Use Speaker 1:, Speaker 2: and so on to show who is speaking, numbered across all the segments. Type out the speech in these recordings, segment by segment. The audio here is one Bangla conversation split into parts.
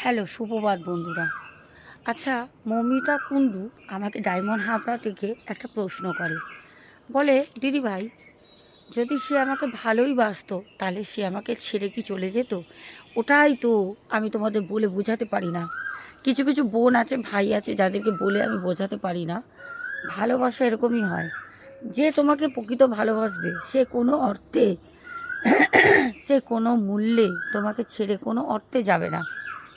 Speaker 1: হ্যালো, সুপ্রভাত বন্ধুরা। আচ্ছা, মৌমিতা কুণ্ডু আমাকে ডায়মন্ড হাবড়া থেকে একটা প্রশ্ন করে। বলে, দিদিভাই, যদি সে আমাকে ভালোই বাসতো তাহলে সে আমাকে ছেড়ে কি চলে যেত? ওটাই তো আমি তোমাদের বলে বোঝাতে পারি না। কিছু কিছু বোন আছে, ভাই আছে, যাদেরকে বলে আমি বোঝাতে পারি না। ভালোবাসা এরকমই হয়, যে তোমাকে প্রকৃত ভালোবাসবে সে কোনো অর্থে সে কোনো মূল্যে তোমাকে ছেড়ে কোনো অর্থে যাবে না,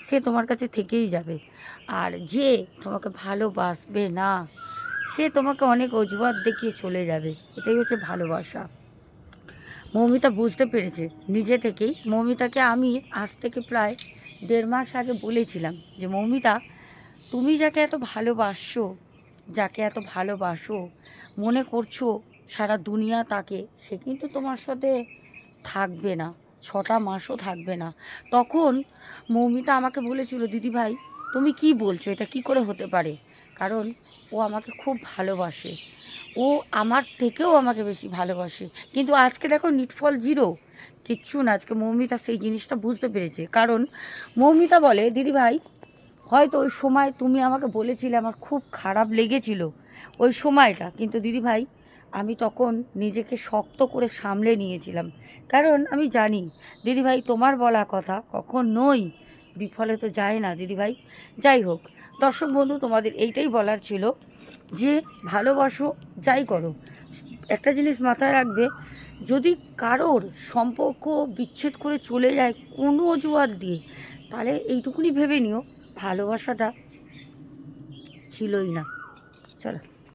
Speaker 1: সে তোমার কাছে থেকেই যাবে। আর যে তোমাকে ভালোবাসবে না সে তোমাকে অনেক অজুহাত দেখিয়ে চলে যাবে। এটাই হচ্ছে ভালোবাসা। মৌমিতা বুঝতে পেরেছে নিজে থেকেই। মৌমিতাকে আমি আজ থেকে প্রায় 1.5 মাস আগে বলেছিলাম যে, মৌমিতা, তুমি যাকে এত ভালোবাসো, যাকে এত ভালোবাসো, মনে করছো সারা দুনিয়া তাকে, সে কিন্তু তোমার সাথে থাকবে না, 6টা মাসও থাকবে না। তখন মৌমিতা আমাকে বলেছিল, দিদিভাই তুমি কি বলছো, এটা কি করে হতে পারে? কারণ ও আমাকে খুব ভালোবাসে, ও আমার থেকেও আমাকে বেশি ভালোবাসে। কিন্তু আজকে দেখো, নিটফল জিরো, কিচ্ছু না। আজকে মৌমিতা সেই জিনিসটা বুঝতে পেরেছে। কারণ মৌমিতা বলে, দিদিভাই, হয়তো ওই সময় তুমি আমাকে বলেছিলে, আমার খুব খারাপ লেগেছিল ওই সময়টা, কিন্তু দিদিভাই আমি তখন নিজেকে শক্ত করে সামলে নিয়েছিলাম। কারণ আমি জানি দিদিভাই, তোমার বলা কথা কখনোই বিফলে তো যায় না দিদিভাই। যাই হোক, দর্শক বন্ধু, তোমাদের এইটাই বলার ছিল যে ভালোবাসো, যাই করো, একটা জিনিস মাথায় রাখবে, যদি কারোর সম্পর্ক বিচ্ছেদ করে চলে যায় কোনো অজুহাত দিয়ে, তাহলে এইটুকুনি ভেবে নিও ভালোবাসাটা ছিলই না। চলো।